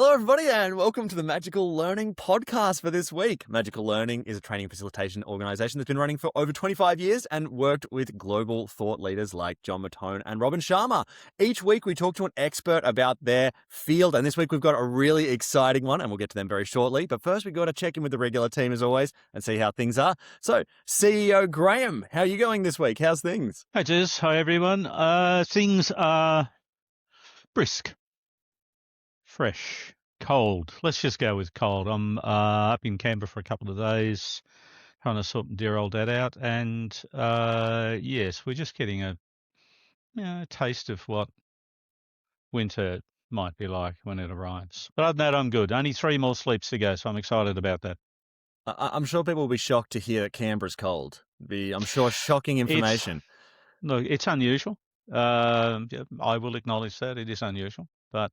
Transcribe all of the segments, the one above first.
Hello, everybody, and welcome to the Magical Learning Podcast for this week. Magical Learning is a training and facilitation organization that's been running for over 25 years and worked with global thought leaders like John Mattone and Robin Sharma. Each week, we talk to an expert about their field, and this week we've got a really exciting one, and we'll get to them very shortly. But first, we've got to check in with the regular team, as always, and see how things are. So, CEO Graham, how are you going this week? How's things? Hi, Jez. Hi, everyone. Things are brisk, fresh, cold. Let's just go with cold. I'm up in Canberra for a couple of days, trying to sort dear old dad out. And yes, we're just getting a taste of what winter might be like when it arrives. But other than that, I'm good. Only 3 more sleeps to go, so I'm excited about that. I'm sure people will be shocked to hear that Canberra's cold. I'm sure shocking information. Look, it's unusual. I will acknowledge that it is unusual, but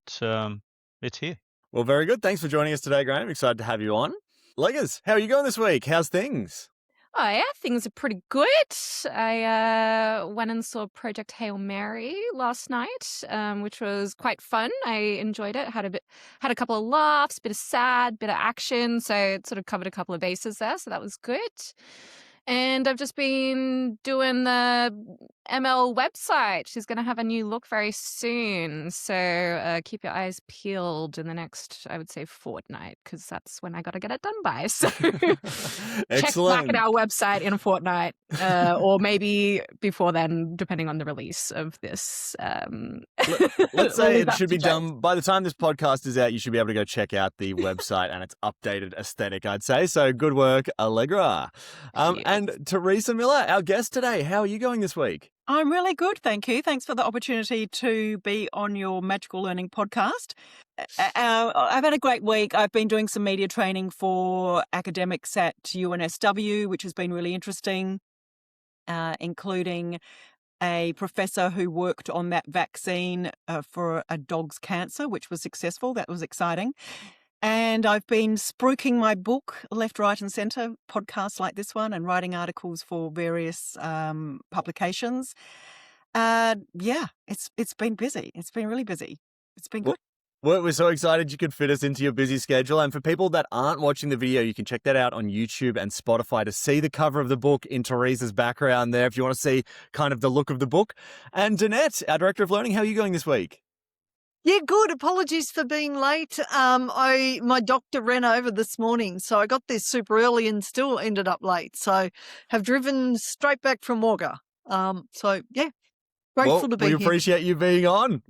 it's here. Well, very good. Thanks for joining us today, Graham. Excited to have you on. Leggers, how are you going this week? How's things? Oh, yeah, things are pretty good. I went and saw Project Hail Mary last night, which was quite fun. I enjoyed it. Had a couple of laughs, bit of sad, bit of action. So it sort of covered a couple of bases there. So that was good. And I've just been doing the ML website. She's going to have a new look very soon. So keep your eyes peeled in the next, I would say, fortnight, because that's when I got to get it done by. So check back at our website in a fortnight, or maybe before then, depending on the release of this. Let's say it should be done by the time this podcast is out. You should be able to go check out the website and its updated aesthetic, I'd say. So good work, Allegra. And Theresa Miller, our guest today. How are you going this week? I'm really good, thank you. Thanks for the opportunity to be on your Magical Learning podcast. I've had a great week. I've been doing some media training for academics at UNSW, which has been really interesting, including a professor who worked on that vaccine for a dog's cancer, which was successful. That was exciting. And I've been spruiking my book left, right and centre, podcasts like this one, and writing articles for various publications. It's been busy. It's been really busy. It's been good. Well, we're so excited you could fit us into your busy schedule. And for people that aren't watching the video, you can check that out on YouTube and Spotify to see the cover of the book in Theresa's background there if you want to see kind of the look of the book. And Danette, our Director of Learning, how are you going this week? Yeah, good. Apologies for being late. My doctor ran over this morning, so I got there super early and still ended up late. So have driven straight back from Wagga. Grateful to be here. We appreciate you being on.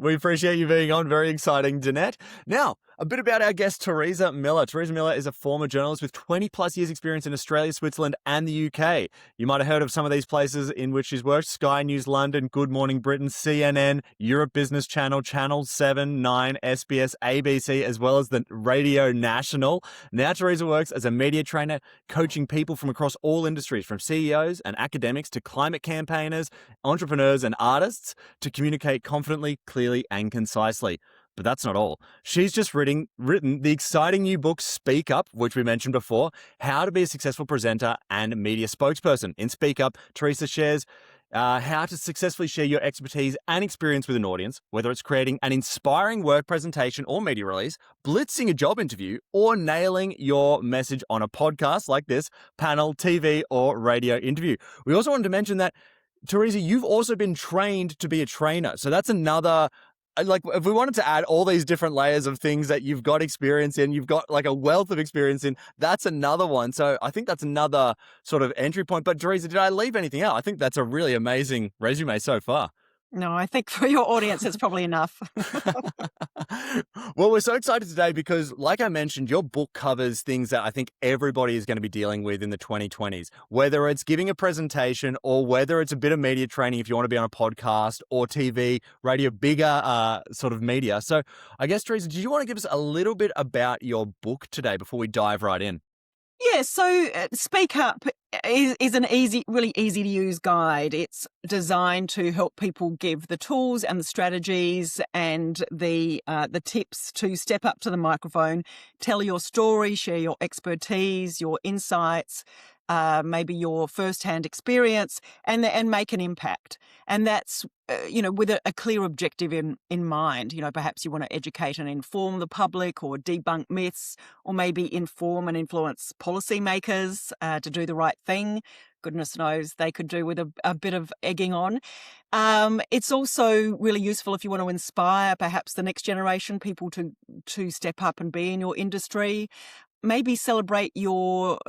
Very exciting, Danette. Now, a bit about our guest, Theresa Miller. Theresa Miller is a former journalist with 20 plus years experience in Australia, Switzerland, and the UK. You might have heard of some of these places in which she's worked: Sky News London, Good Morning Britain, CNN, Europe Business Channel, Channel 7, 9, SBS, ABC, as well as the Radio National. Now, Theresa works as a media trainer, coaching people from across all industries, from CEOs and academics to climate campaigners, entrepreneurs, and artists, to communicate confidently, clearly, and concisely. But that's not all. She's just written the exciting new book, Speak Up, which we mentioned before, How to Be a Successful Presenter and Media Spokesperson. In Speak Up, Theresa shares how to successfully share your expertise and experience with an audience, whether it's creating an inspiring work presentation or media release, blitzing a job interview, or nailing your message on a podcast like this, panel, TV, or radio interview. We also wanted to mention that, Theresa, you've also been trained to be a trainer. So that's another... Like, if we wanted to add all these different layers of things that you've got experience in, you've got like a wealth of experience in, that's another one. So I think that's another sort of entry point. But Theresa, did I leave anything out? I think that's a really amazing resume so far. No, I think for your audience, it's probably enough. Well, we're so excited today because, like I mentioned, your book covers things that I think everybody is going to be dealing with in the 2020s, whether it's giving a presentation or whether it's a bit of media training if you want to be on a podcast or TV, radio, bigger sort of media. So I guess, Theresa, do you want to give us a little bit about your book today before we dive right in? Yeah, so Speak Up is an really easy to use guide. It's designed to help people give the tools and the strategies and the tips to step up to the microphone, tell your story, share your expertise, your insights, maybe your first-hand experience, and make an impact. And that's, with a clear objective in mind. Perhaps you want to educate and inform the public, or debunk myths, or maybe inform and influence policymakers to do the right thing. Goodness knows they could do with a bit of egging on. It's also really useful if you want to inspire perhaps the next generation, people to step up and be in your industry. Maybe celebrate your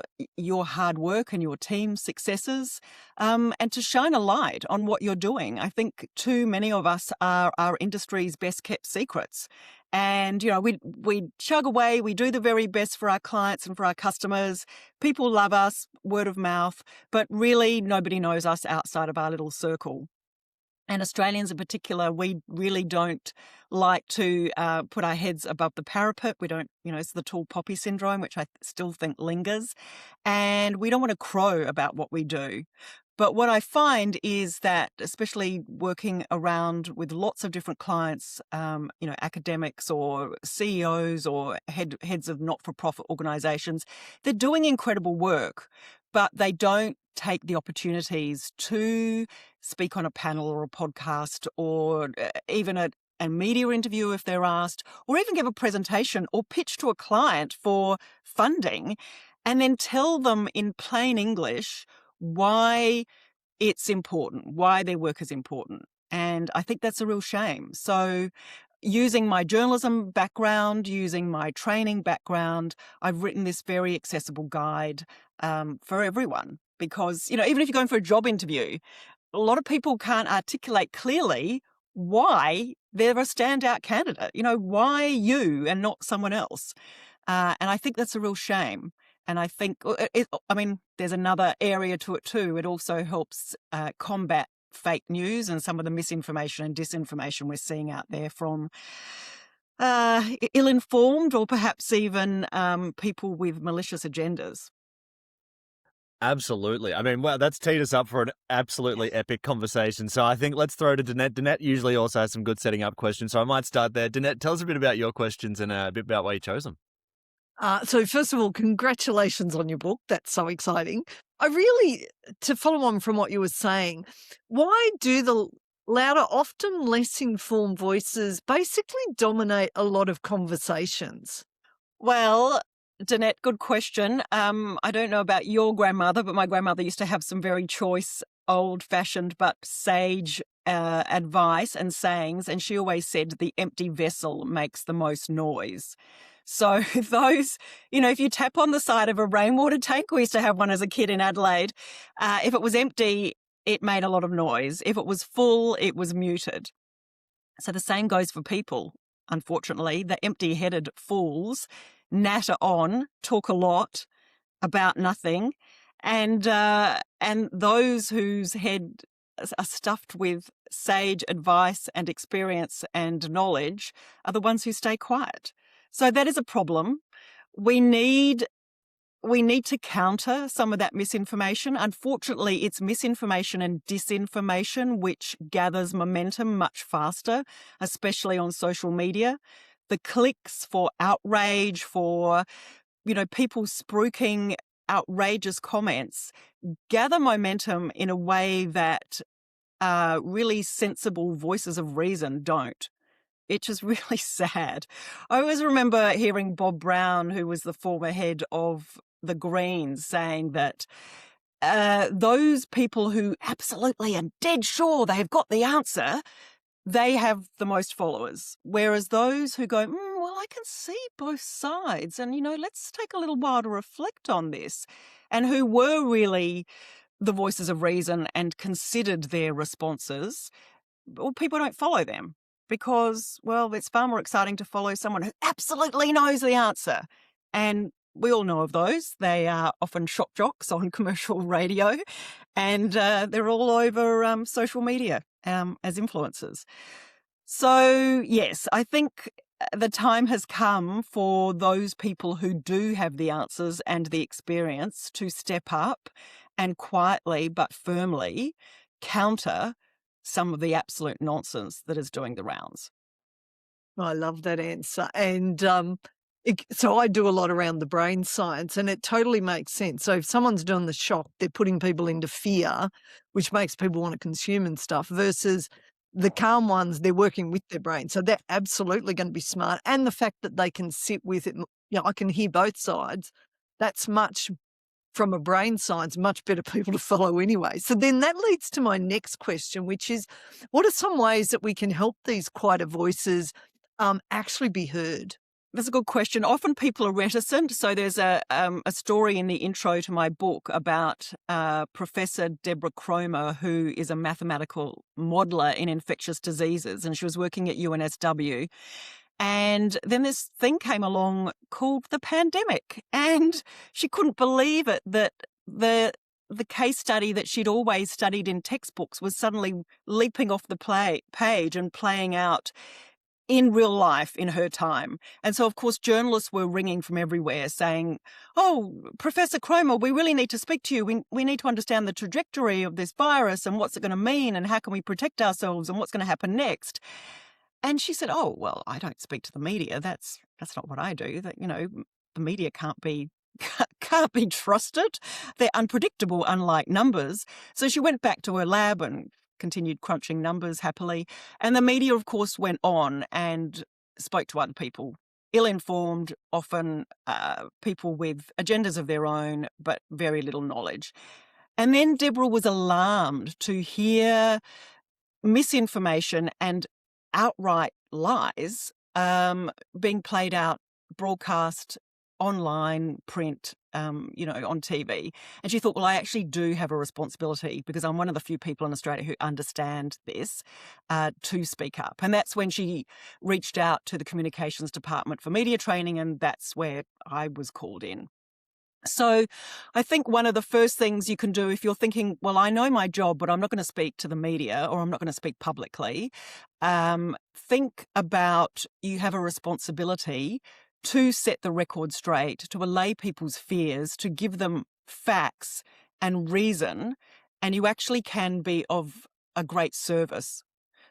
hard work and your team's successes, and to shine a light on what you're doing. I think too many of us are our industry's best kept secrets. And, we chug away, we do the very best for our clients and for our customers. People love us, word of mouth, but really nobody knows us outside of our little circle. And Australians in particular, we really don't like to put our heads above the parapet. We don't, it's the tall poppy syndrome, which I still think lingers. And we don't want to crow about what we do. But what I find is that, especially working around with lots of different clients, academics or CEOs or heads of not-for-profit organisations, they're doing incredible work, but they don't take the opportunities to speak on a panel or a podcast, or even a media interview if they're asked, or even give a presentation or pitch to a client for funding, and then tell them in plain English why it's important, why their work is important. And I think that's a real shame. So using my journalism background, using my training background, I've written this very accessible guide for everyone. Because, even if you're going for a job interview, a lot of people can't articulate clearly why they're a standout candidate, why you and not someone else. And I think that's a real shame. And I think, there's another area to it too. It also helps combat fake news and some of the misinformation and disinformation we're seeing out there from ill-informed or perhaps even people with malicious agendas. Absolutely. Wow, that's teed us up for an absolutely epic conversation. So I think let's throw to Danette. Danette usually also has some good setting up questions, so I might start there. Danette, tell us a bit about your questions and a bit about why you chose them. So first of all, congratulations on your book. That's so exciting. To follow on from what you were saying, why do the louder, often less informed voices basically dominate a lot of conversations? Well, Danette, good question. I don't know about your grandmother, but my grandmother used to have some very choice, old-fashioned but sage advice and sayings, and she always said the empty vessel makes the most noise. So those, if you tap on the side of a rainwater tank, we used to have one as a kid in Adelaide, if it was empty, it made a lot of noise. If it was full, it was muted. So the same goes for people, unfortunately. The empty-headed fools natter on, talk a lot about nothing, and those whose head are stuffed with sage advice and experience and knowledge are the ones who stay quiet. So that is a problem. We need to counter some of that misinformation. Unfortunately, it's misinformation and disinformation which gathers momentum much faster, especially on social media. The clicks for outrage, for, people spruiking outrageous comments gather momentum in a way that really sensible voices of reason don't. It's just really sad. I always remember hearing Bob Brown, who was the former head of the Greens, saying that those people who absolutely are dead sure they've got the answer, they have the most followers. Whereas those who go, well, I can see both sides and, let's take a little while to reflect on this, and who were really the voices of reason and considered their responses, well, people don't follow them. Because, well, it's far more exciting to follow someone who absolutely knows the answer. And we all know of those. They are often shock jocks on commercial radio, and they're all over social media as influencers. So, yes, I think the time has come for those people who do have the answers and the experience to step up and quietly but firmly counter some of the absolute nonsense that is doing the rounds. I love that answer. And So I do a lot around the brain science, and it totally makes sense. So if someone's doing the shock, they're putting people into fear, which makes people want to consume and stuff, versus the calm ones, they're working with their brain. So they're absolutely going to be smart. And the fact that they can sit with it, I can hear both sides. That's much, from a brain science, much better people to follow anyway. So then that leads to my next question, which is, what are some ways that we can help these quieter voices actually be heard? That's a good question. Often people are reticent. So there's a story in the intro to my book about Professor Deborah Cromer, who is a mathematical modeler in infectious diseases, and she was working at UNSW. And then this thing came along called the pandemic, and she couldn't believe it, that the case study that she'd always studied in textbooks was suddenly leaping off the page and playing out in real life in her time. And so, of course, journalists were ringing from everywhere saying, "Oh, Professor Cromer, we really need to speak to you. We need to understand the trajectory of this virus and what's it going to mean and how can we protect ourselves and what's going to happen next." And she said, "Oh, well, I don't speak to the media. That's not what I do. That, the media can't be trusted. They're unpredictable, unlike numbers." So she went back to her lab and continued crunching numbers happily. And the media, of course, went on and spoke to other people, ill-informed, often people with agendas of their own, but very little knowledge. And then Deborah was alarmed to hear misinformation and outright lies being played out, broadcast, online, print, on TV. And she thought, well, I actually do have a responsibility, because I'm one of the few people in Australia who understand this, to speak up. And that's when she reached out to the Communications Department for media training, and that's where I was called in. So I think one of the first things you can do if you're thinking, well, I know my job, but I'm not going to speak to the media, or I'm not going to speak publicly, think about, you have a responsibility to set the record straight, to allay people's fears, to give them facts and reason, and you actually can be of a great service.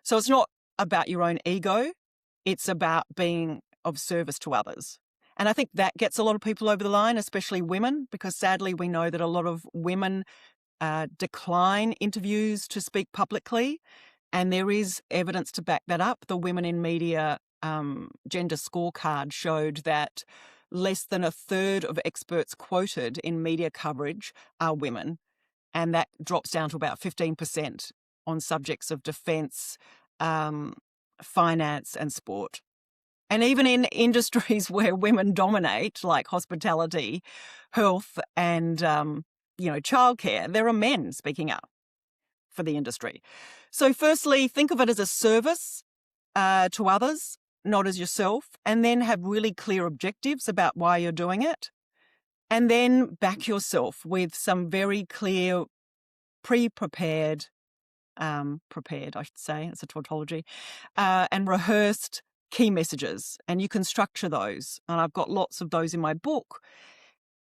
So it's not about your own ego, it's about being of service to others. And I think that gets a lot of people over the line, especially women, because sadly we know that a lot of women decline interviews to speak publicly, and there is evidence to back that up. The Women in Media gender scorecard showed that less than a third of experts quoted in media coverage are women, and that drops down to about 15% on subjects of defence, finance and sport. And even in industries where women dominate, like hospitality, health and, childcare, there are men speaking up for the industry. So firstly, think of it as a service to others, not as yourself, and then have really clear objectives about why you're doing it. And then back yourself with some very clear, prepared, I should say, it's a tautology, and rehearsed key messages, and you can structure those. And I've got lots of those in my book.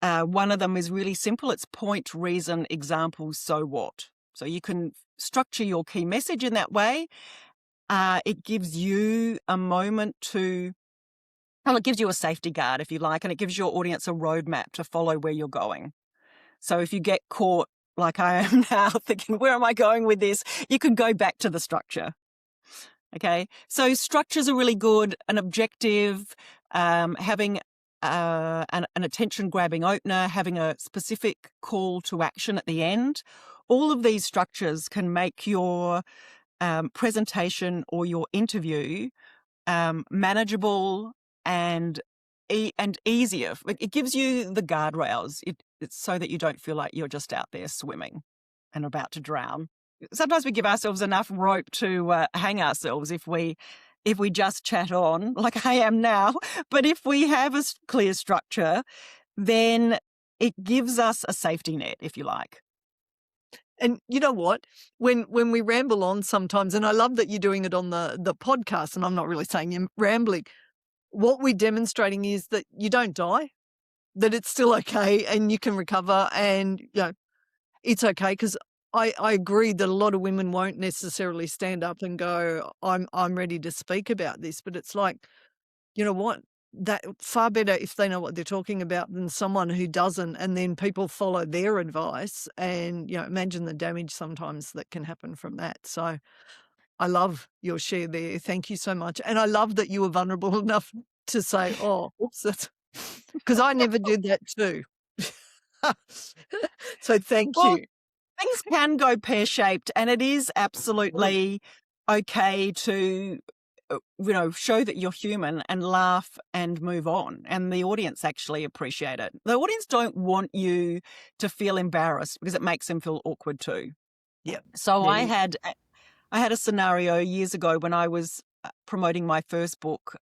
One of them is really simple. It's point, reason, example, so what. So you can structure your key message in that way. It gives you a moment to, it gives you a safety guard, if you like, and it gives your audience a roadmap to follow where you're going. So if you get caught, like I am now, thinking, where am I going with this? You can go back to the structure. Okay, so structures are really good. An objective, having an attention-grabbing opener, having a specific call to action at the end. All of these structures can make your presentation or your interview manageable and easier. It gives you the guardrails. It's so that you don't feel like you're just out there swimming and about to drown. Sometimes we give ourselves enough rope to hang ourselves if we just chat on like I am now. But if we have a clear structure, then it gives us a safety net, if you like. And you know what? When we ramble on sometimes, and I love that you're doing it on the podcast, and I'm not really saying you're rambling, what we're demonstrating is that you don't die, that it's still okay and you can recover, and it's okay, because I agree that a lot of women won't necessarily stand up and go, I'm ready to speak about this. But it's like, you know what? that far better if they know what they're talking about than someone who doesn't, and then people follow their advice, and imagine the damage sometimes that can happen from that. So I love your share there. Thank you so much. And I love that you were vulnerable enough to say, oh, oops, that's because I never did that too. So thank Well, you. things can go pear-shaped, and it is absolutely okay to show that you're human and laugh and move on, and the audience actually appreciate it. The audience don't want you to feel embarrassed because it makes them feel awkward too. Yeah. So Yeah. I had a scenario years ago when I was promoting my first book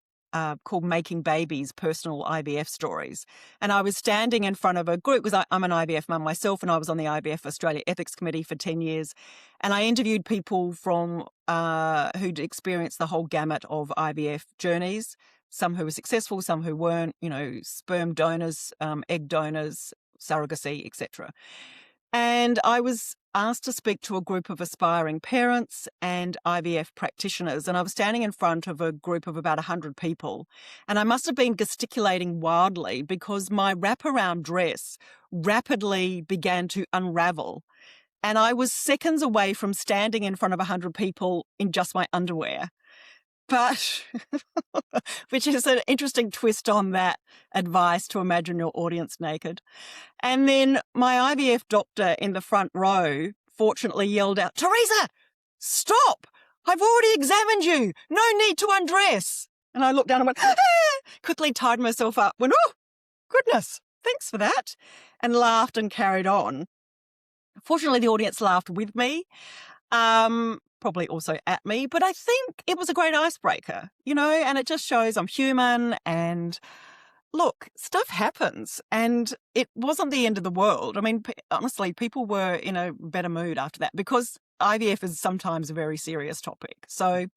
called Making Babies, Personal IVF Stories. And I was standing in front of a group because I'm an IVF mum myself, and I was on the IVF Australia Ethics Committee for 10 years. And I interviewed people from who'd experienced the whole gamut of IVF journeys, some who were successful, some who weren't, sperm donors, egg donors, surrogacy, etc. And I was asked to speak to a group of aspiring parents and IVF practitioners. And I was standing in front of a group of about 100 people. And I must have been gesticulating wildly because my wraparound dress rapidly began to unravel. And I was seconds away from standing in front of 100 people in just my underwear. But, which is an interesting twist on that advice to imagine your audience naked. And then my IVF doctor in the front row fortunately yelled out, "Theresa, stop! I've already examined you. No need to undress." And I looked down and went, "Ah!" Quickly tied myself up, went, "Oh, goodness, thanks for that," and laughed and carried on. Fortunately, the audience laughed with me. Probably also at me, but I think it was a great icebreaker, and it just shows I'm human, and look, stuff happens, and it wasn't the end of the world. I mean, honestly, people were in a better mood after that because IVF is sometimes a very serious topic. So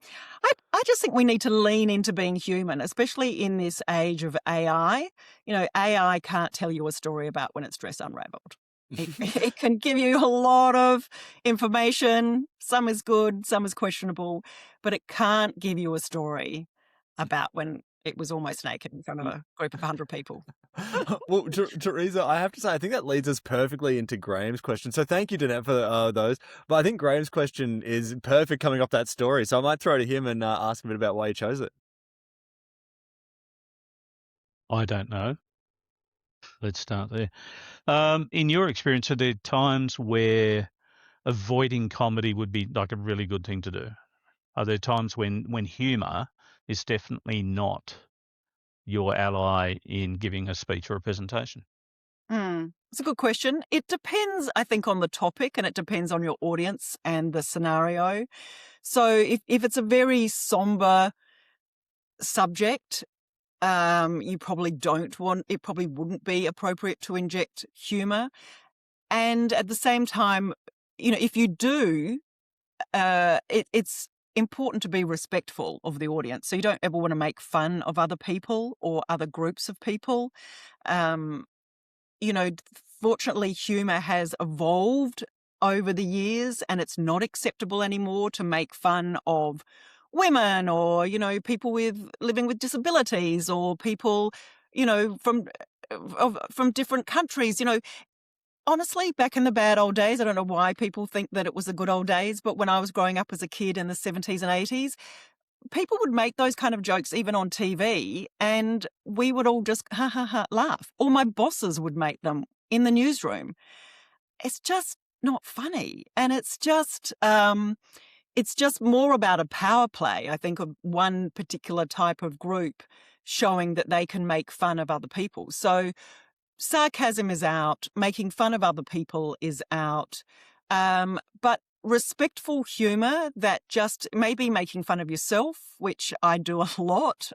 I just think we need to lean into being human, especially in this age of AI. AI can't tell you a story about when its dress unraveled. It can give you a lot of information. Some is good, some is questionable, but it can't give you a story about when it was almost naked in front of a group of 100 people. Well, Theresa, I have to say, I think that leads us perfectly into Graham's question. So thank you, Danette, for those. But I think Graham's question is perfect coming off that story. So I might throw to him and ask a bit about why he chose it. I don't know. Let's start there. In your experience, are there times where avoiding comedy would be like a really good thing to do? Are there times when humour is definitely not your ally in giving a speech or a presentation? It's a good question. It depends, I think, on the topic, and it depends on your audience and the scenario. So if it's a very somber subject, you probably it probably wouldn't be appropriate to inject humour. And at the same time, if you do, it's important to be respectful of the audience. So you don't ever want to make fun of other people or other groups of people. Fortunately, humour has evolved over the years, and it's not acceptable anymore to make fun of women or, people living with disabilities or people, from different countries. Honestly, back in the bad old days, I don't know why people think that it was the good old days, but when I was growing up as a kid in the 70s and 80s, people would make those kind of jokes even on TV, and we would all just ha ha ha laugh. Or my bosses would make them in the newsroom. It's just not funny, and it's just more about a power play, I think, of one particular type of group showing that they can make fun of other people. So sarcasm is out, making fun of other people is out, but respectful humour that just maybe making fun of yourself, which I do a lot,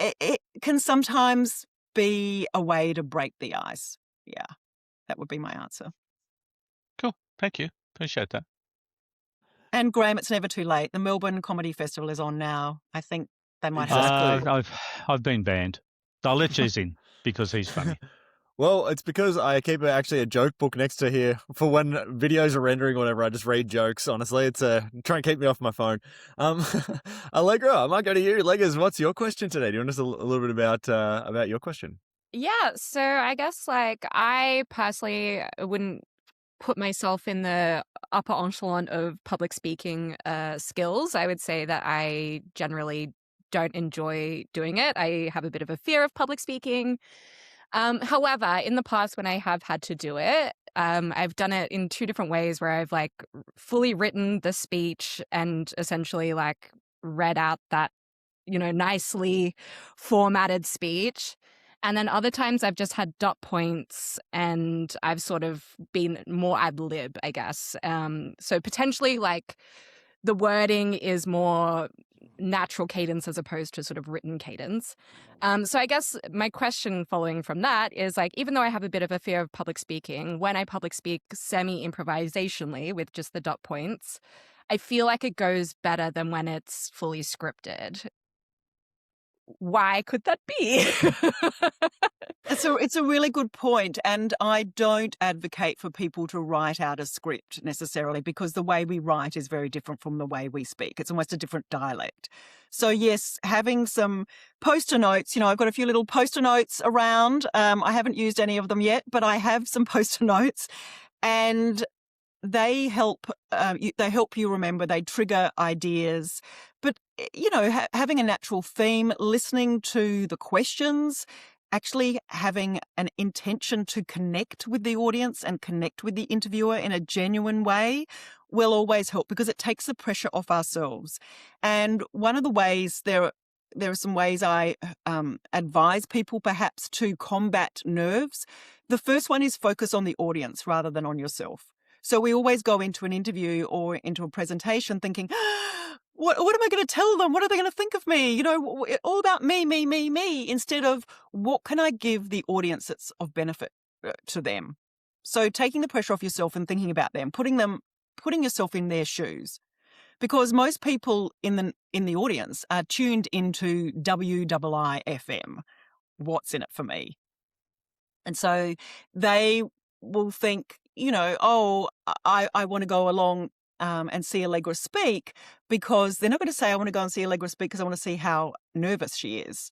it can sometimes be a way to break the ice. Yeah, that would be my answer. Cool. Thank you. Appreciate that. And Graham, it's never too late. The Melbourne Comedy Festival is on now. I think they might have. Exactly. I've been banned. I'll let Jez in because he's funny. Well, it's because I keep actually a joke book next to here for when videos are rendering or whatever. I just read jokes. Honestly, it's try and keep me off my phone. Um, Allegra, I might go to you. Allegra, what's your question today? Do you want us a little bit about your question? Yeah, so I guess like I personally wouldn't put myself in the upper echelon of public speaking skills. I would say that I generally don't enjoy doing it. I have a bit of a fear of public speaking. However, in the past, when I have had to do it, I've done it in two different ways where I've like fully written the speech and essentially like read out that, nicely formatted speech. And then other times I've just had dot points and I've sort of been more ad lib, I guess. So potentially like the wording is more natural cadence as opposed to sort of written cadence. So I guess my question following from that is like, even though I have a bit of a fear of public speaking, when I public speak semi-improvisationally with just the dot points, I feel like it goes better than when it's fully scripted. Why could that be? It's a really good point, and I don't advocate for people to write out a script necessarily, because the way we write is very different from the way we speak. It's almost a different dialect. So yes, having some poster notes, I've got a few little poster notes around. I haven't used any of them yet, but I have some poster notes, and they help you remember. They trigger ideas, but having a natural theme, listening to the questions, actually having an intention to connect with the audience and connect with the interviewer in a genuine way will always help, because it takes the pressure off ourselves. And one of the ways there are some ways I advise people perhaps to combat nerves. The first one is focus on the audience rather than on yourself. So we always go into an interview or into a presentation thinking, what am I going to tell them? What are they going to think of me? All about me, instead of what can I give the audience that's of benefit to them? So taking the pressure off yourself and thinking about them, putting yourself in their shoes. Because most people in the audience are tuned into WIIFM. What's in it for me? And so they will think, I want to go along and see Allegra speak, because they're not going to say, I want to go and see Allegra speak because I want to see how nervous she is.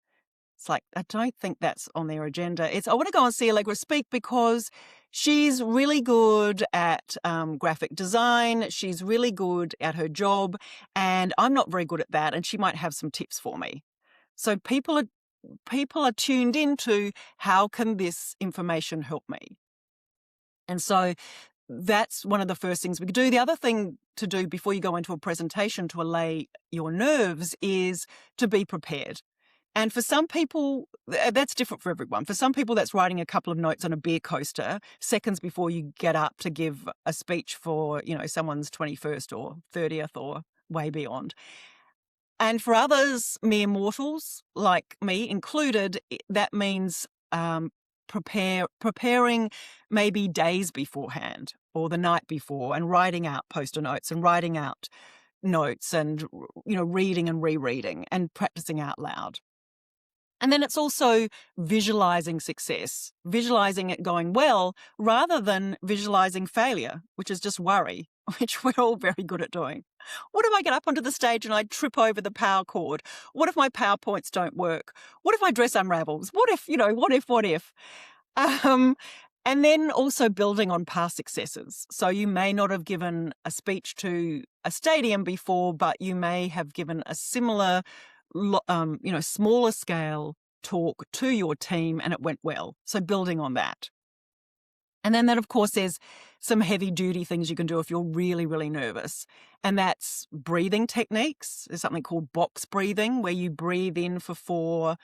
It's like, I don't think that's on their agenda. It's, I want to go and see Allegra speak because she's really good at graphic design. She's really good at her job, and I'm not very good at that, and she might have some tips for me. So people are tuned into, how can this information help me? And so that's one of the first things we could do. The other thing to do before you go into a presentation to allay your nerves is to be prepared. And for some people, that's different for everyone. For some people, that's writing a couple of notes on a beer coaster seconds before you get up to give a speech for, someone's 21st or 30th or way beyond. And for others, mere mortals like me included, that means preparing maybe days beforehand or the night before, and writing out poster notes and writing out notes and, reading and rereading and practicing out loud. And then it's also visualizing success, visualizing it going well rather than visualizing failure, which is just worry, which we're all very good at doing. What if I get up onto the stage and I trip over the power cord? What if my PowerPoints don't work? What if my dress unravels? What if? And then also building on past successes. So you may not have given a speech to a stadium before, but you may have given a similar smaller scale talk to your team and it went well. So building on that. And then of course, there's some heavy duty things you can do if you're really, really nervous. And that's breathing techniques. There's something called box breathing, where you breathe in for 4,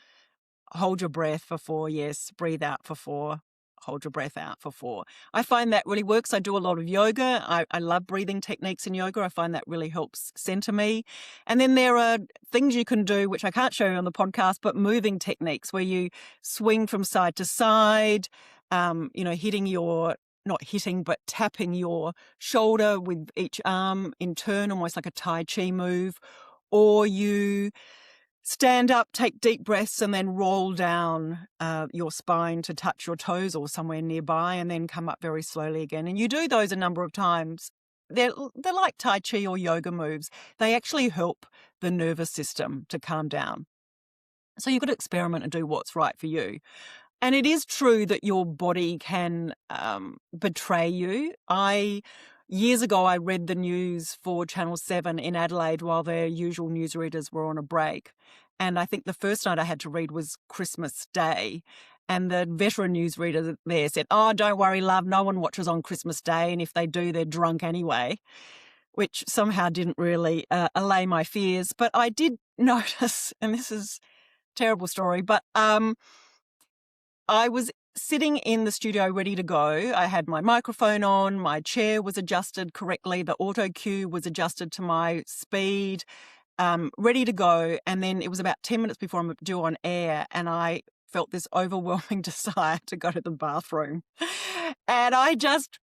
hold your breath for 4, yes, breathe out for 4. Hold your breath out for 4. I find that really works. I do a lot of yoga. I love breathing techniques in yoga. I find that really helps center me. And then there are things you can do, which I can't show you on the podcast, but moving techniques where you swing from side to side, tapping your shoulder with each arm in turn, almost like a Tai Chi move. Or you stand up, take deep breaths, and then roll down your spine to touch your toes or somewhere nearby, and then come up very slowly again. And you do those a number of times. They're like Tai Chi or yoga moves. They actually help the nervous system to calm down. So you've got to experiment and do what's right for you. And it is true that your body can betray you. Years ago, I read the news for Channel 7 in Adelaide while their usual newsreaders were on a break. And I think the first night I had to read was Christmas Day. And the veteran newsreader there said, "Oh, don't worry, love, no one watches on Christmas Day. And if they do, they're drunk anyway," which somehow didn't really allay my fears. But I did notice, and this is a terrible story, but I was sitting in the studio ready to go. I had my microphone on, my chair was adjusted correctly, the auto cue was adjusted to my speed, ready to go. And then it was about 10 minutes before I'm due on air, and I felt this overwhelming desire to go to the bathroom. And I just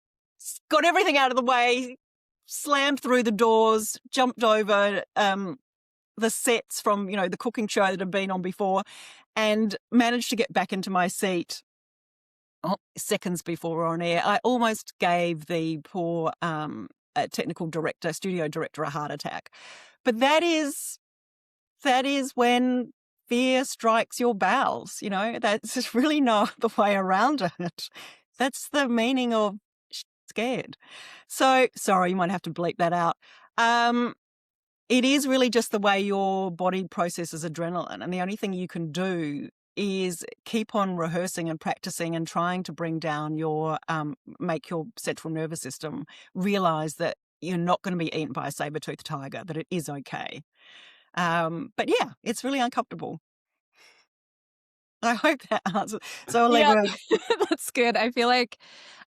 got everything out of the way, slammed through the doors, jumped over the sets from, the cooking show that had been on before, and managed to get back into my seat seconds before we're on air. I almost gave the poor technical director, studio director, a heart attack. But that is when fear strikes your bowels. That's really no other way around it. That's the meaning of scared. So, sorry, you might have to bleep that out. It is really just the way your body processes adrenaline. And the only thing you can do is keep on rehearsing and practicing and trying to bring down make your central nervous system realize that you're not going to be eaten by a saber-toothed tiger, that it is okay. But yeah, it's really uncomfortable. I hope that answers. So Allegra, That's good. I feel like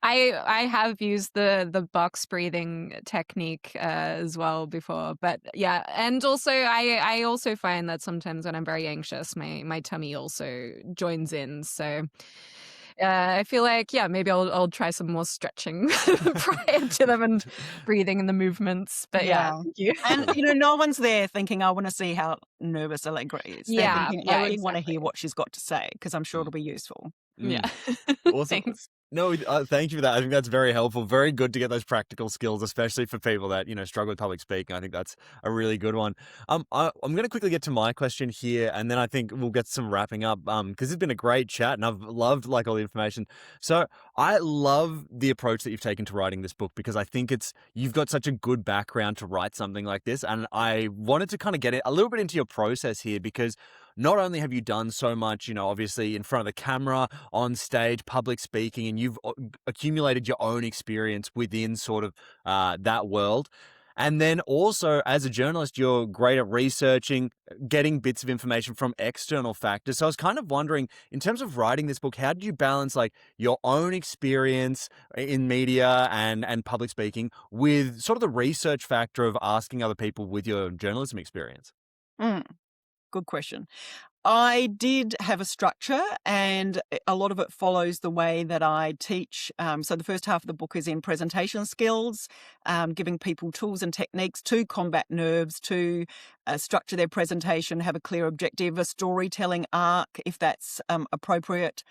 I have used the box breathing technique as well before, but yeah, and also I also find that sometimes when I'm very anxious, my tummy also joins in. So I feel like maybe I'll try some more stretching prior to them and breathing and the movements. But thank you. And no one's there thinking, I want to see how nervous Allegra is. They're thinking, I really want to hear what she's got to say, because I'm sure it'll be useful. Yeah. Awesome. Thanks. No, thank you for that. I think that's very helpful. Very good to get those practical skills, especially for people that, struggle with public speaking. I think that's a really good one. I'm going to quickly get to my question here, and then I think we'll get some wrapping up, because it's been a great chat, and I've loved all the information. So I love the approach that you've taken to writing this book, because I think you've got such a good background to write something like this. And I wanted to kind of get a little bit into your process here, because not only have you done so much, obviously in front of the camera, on stage, public speaking, and you've accumulated your own experience within sort of that world. And then also, as a journalist, you're great at researching, getting bits of information from external factors. So I was kind of wondering, in terms of writing this book, how did you balance your own experience in media and public speaking with sort of the research factor of asking other people with your journalism experience? Good question. I did have a structure, and a lot of it follows the way that I teach. So the first half of the book is in presentation skills, giving people tools and techniques to combat nerves, to structure their presentation, have a clear objective, a storytelling arc, if that's appropriate.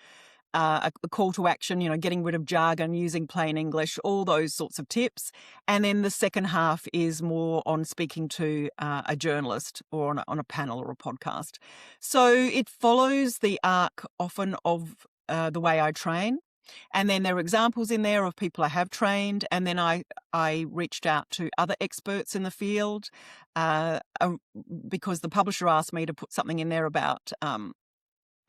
A call to action, getting rid of jargon, using plain English, all those sorts of tips. And then the second half is more on speaking to a journalist or on a panel or a podcast. So it follows the arc often of the way I train. And then there are examples in there of people I have trained. And then I reached out to other experts in the field because the publisher asked me to put something in there about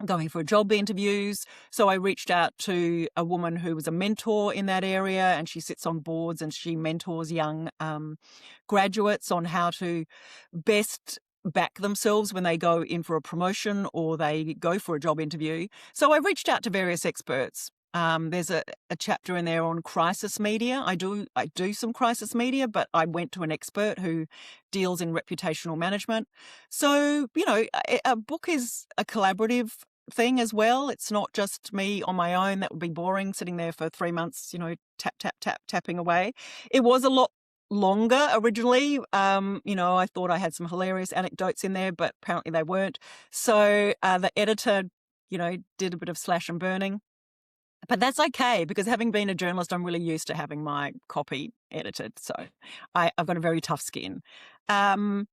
going for job interviews. So I reached out to a woman who was a mentor in that area, and she sits on boards and she mentors young graduates on how to best back themselves when they go in for a promotion or they go for a job interview. So I reached out to various experts. There's a chapter in there on crisis media. I do some crisis media, but I went to an expert who deals in reputational management. So, a book is a collaborative thing as well. It's not just me on my own. That would be boring, sitting there for 3 months, tapping away. It was a lot longer originally. I thought I had some hilarious anecdotes in there, but apparently they weren't. So the editor, did a bit of slash and burning. But that's okay, because having been a journalist, I'm really used to having my copy edited. So I've got a very tough skin. And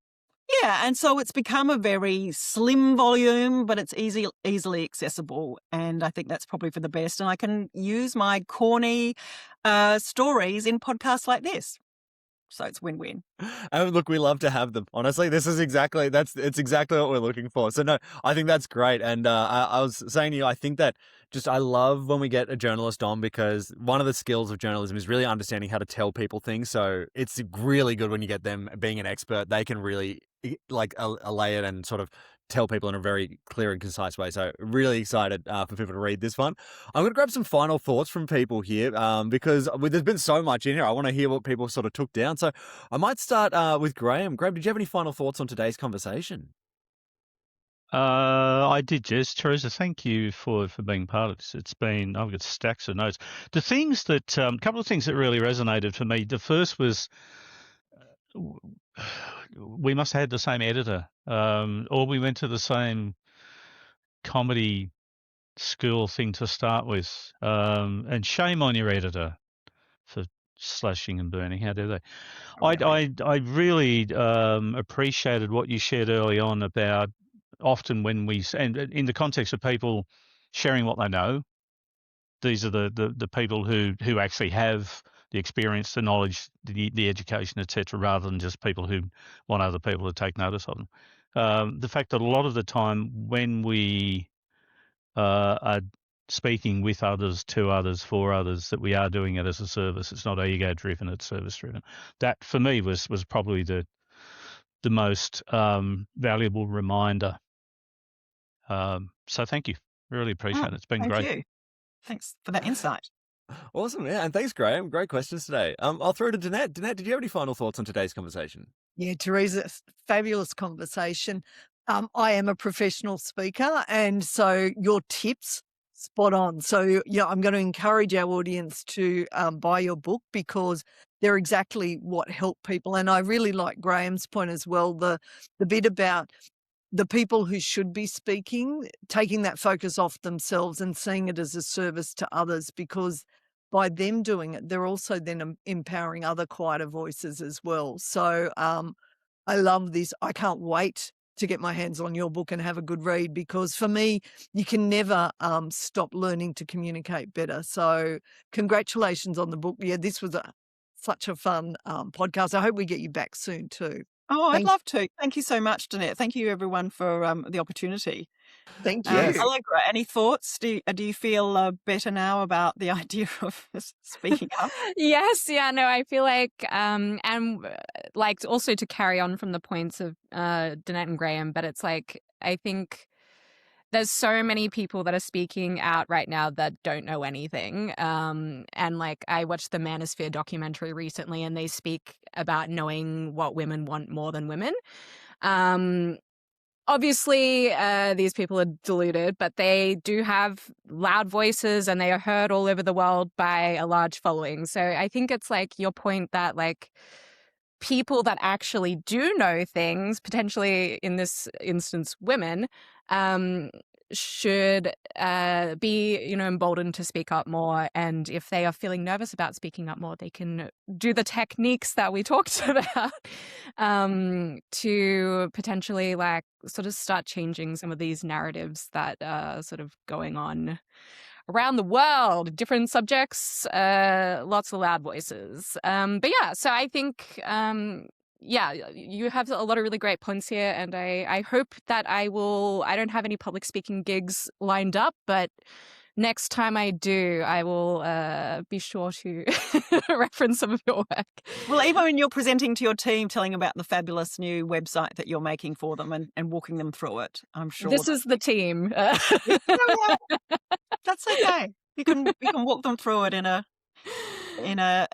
so it's become a very slim volume, but it's easily accessible. And I think that's probably for the best. And I can use my corny stories in podcasts like this. So it's win-win. And look, we love to have them. Honestly, it's exactly what we're looking for. So no, I think that's great. And I was saying to you, I think that I love when we get a journalist on, because one of the skills of journalism is really understanding how to tell people things. So it's really good when you get them being an expert. They can really allay it and sort of tell people in a very clear and concise way. So really excited for people to read this one. I'm going to grab some final thoughts from people here because there's been so much in here. I want to hear what people sort of took down. So I might start with Graham. Graham, did you have any final thoughts on today's conversation? I did, yes. Theresa, thank you for being part of this. I've got stacks of notes. The things that, a couple of things that really resonated for me. The first was, we must have had the same editor, or we went to the same comedy school thing to start with. And shame on your editor for slashing and burning. How dare they? I really appreciated what you shared early on about often and in the context of people sharing what they know, these are the people who actually have the experience, the knowledge, the education, etc., rather than just people who want other people to take notice of them. The fact that a lot of the time when we are speaking with others, to others, for others, that we are doing it as a service. It's not ego-driven, it's service-driven. That, for me, was probably the most valuable reminder. So thank you. Really appreciate it. It's been great. Thank you. Thanks for that insight. Awesome, yeah, and thanks, Graham. Great questions today. I'll throw to Danette. Danette, did you have any final thoughts on today's conversation? Yeah, Theresa, fabulous conversation. I am a professional speaker, and so your tips, spot on. So, I'm going to encourage our audience to buy your book, because they're exactly what help people. And I really like Graham's point as well, the bit about the people who should be speaking, taking that focus off themselves and seeing it as a service to others, because by them doing it, they're also then empowering other quieter voices as well. So I love this. I can't wait to get my hands on your book and have a good read, because for me, you can never stop learning to communicate better. So congratulations on the book. Yeah, this was such a fun podcast. I hope we get you back soon too. Oh, I'd love to. Thank you so much, Danette. Thank you, everyone, for the opportunity. Thank you. Allegra, any thoughts? Do you feel better now about the idea of speaking up? Yes, yeah, no, I feel like, and like also to carry on from the points of Danette and Graham, but it's like, I think there's so many people that are speaking out right now that don't know anything. And like, I watched the Manosphere documentary recently, and they speak about knowing what women want more than women. Obviously, these people are deluded, but they do have loud voices, and they are heard all over the world by a large following. So I think it's like your point that like people that actually do know things, potentially in this instance women, should be, emboldened to speak up more. And if they are feeling nervous about speaking up more, they can do the techniques that we talked about to potentially like sort of start changing some of these narratives that are sort of going on around the world, different subjects, lots of loud voices. But yeah, so I think, you have a lot of really great points here, and I hope that I don't have any public speaking gigs lined up, but next time I do, I will be sure to reference some of your work. Well, even when you're presenting to your team, telling about the fabulous new website that you're making for them and walking them through it, I'm sure this is the team. That's okay. You can walk them through it in an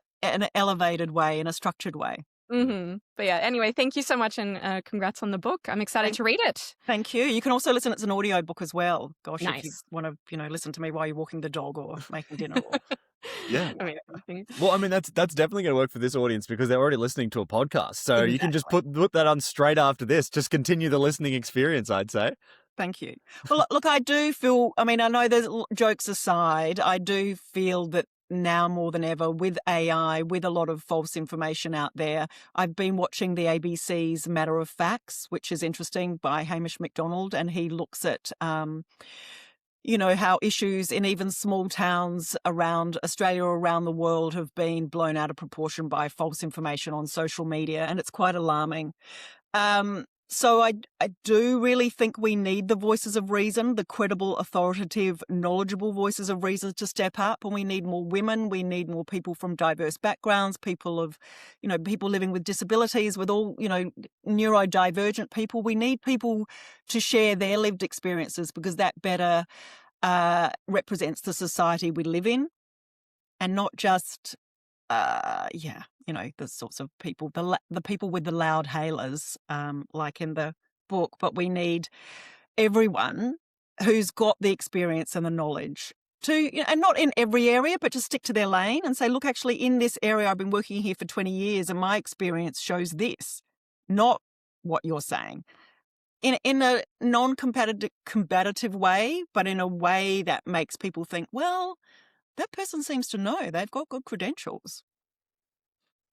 elevated way, in a structured way. Mm-hmm. But yeah, anyway, thank you so much, and congrats on the book. I'm excited to read it. Thank you. You can also listen. It's an audio book as well. Gosh, nice. If you want to, listen to me while you're walking the dog or making dinner. Yeah. I mean, I think- Well, I mean, that's definitely going to work for this audience because they're already listening to a podcast. So you can just put that on straight after this. Just continue the listening experience, I'd say. Thank you. Well, look, I do feel, I mean, I know there's jokes aside, I do feel that now more than ever with AI, with a lot of false information out there. I've been watching the ABC's Matter of Facts, which is interesting, by Hamish MacDonald, and he looks at how issues in even small towns around Australia or around the world have been blown out of proportion by false information on social media, and it's quite alarming. So I do really think we need the voices of reason, the credible, authoritative, knowledgeable voices of reason to step up, and we need more women. We need more people from diverse backgrounds, people living with disabilities, with all, neurodivergent people. We need people to share their lived experiences because that better represents the society we live in, and not just the sorts of people, the people with the loud hailers, like in the book. But we need everyone who's got the experience and the knowledge to, and not in every area, but to stick to their lane and say, look, actually in this area, I've been working here for 20 years and my experience shows this, not what you're saying. In a non-combative way, but in a way that makes people think, well, that person seems to know, they've got good credentials.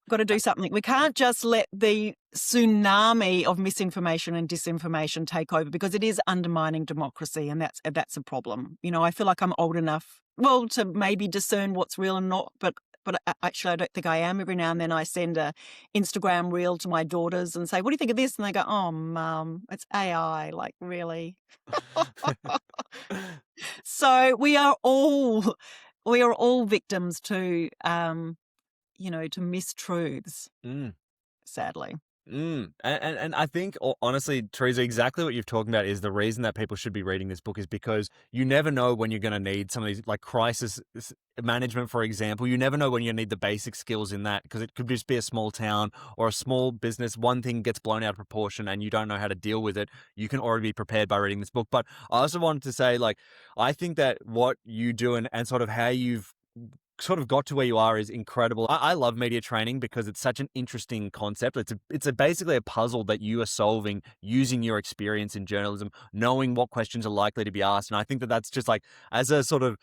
Got to do something. We can't just let the tsunami of misinformation and disinformation take over, because it is undermining democracy, and that's a problem. I feel like I'm old enough, well, to maybe discern what's real and not, but actually I don't think I am. Every now and then I send a Instagram reel to my daughters and say, what do you think of this? And they go, oh, Mum, it's AI. Like, really? So we are all victims to to mistruths, sadly. And I think, honestly, Theresa, exactly what you've talked about is the reason that people should be reading this book, is because you never know when you're going to need some of these, like crisis management, for example. You never know when you need the basic skills in that, because it could just be a small town or a small business. One thing gets blown out of proportion and you don't know how to deal with it. You can already be prepared by reading this book. But I also wanted to say, I think that what you do and sort of how you've sort of got to where you are is incredible. I love media training because it's such an interesting concept. It's basically a puzzle that you are solving using your experience in journalism, knowing what questions are likely to be asked. And I think that that's just as a sort of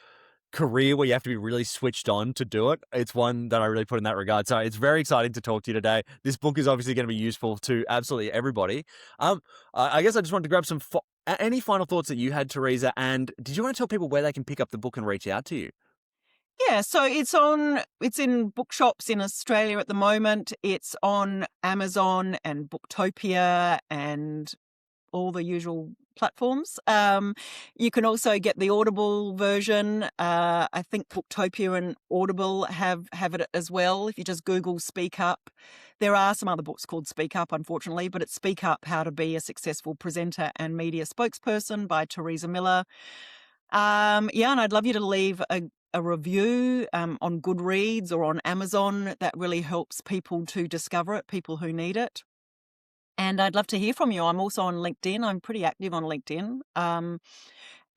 career where you have to be really switched on to do it, it's one that I really put in that regard. So it's very exciting to talk to you today. This book is obviously going to be useful to absolutely everybody. I guess I just wanted to grab some any final thoughts that you had, Theresa, and did you want to tell people where they can pick up the book and reach out to you? Yeah, so it's in bookshops in Australia at the moment. It's on Amazon and Booktopia and all the usual platforms. You can also get the Audible version. I think Booktopia and Audible have it as well. If you just Google Speak Up. There are some other books called Speak Up, unfortunately, but it's Speak Up, How to Be a Successful Presenter and Media Spokesperson by Theresa Miller. And I'd love you to leave a review on Goodreads or on Amazon. That really helps people to discover it, people who need it. And I'd love to hear from you. I'm also on LinkedIn. I'm pretty active on LinkedIn.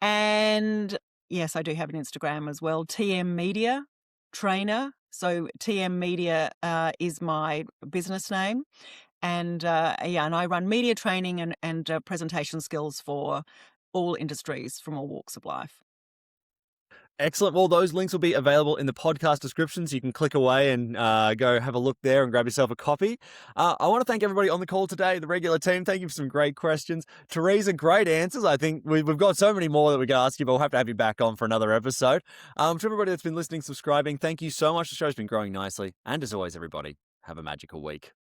And yes, I do have an Instagram as well, TM Media Trainer. So TM Media is my business name. And and I run media training and presentation skills for all industries from all walks of life. Excellent. Well, those links will be available in the podcast description, so you can click away and go have a look there and grab yourself a copy. I want to thank everybody on the call today, the regular team. Thank you for some great questions. Theresa, great answers. I think we've got so many more that we can ask you, but we'll have to have you back on for another episode. To everybody that's been listening, subscribing, thank you so much. The show's been growing nicely. And as always, everybody, have a magical week.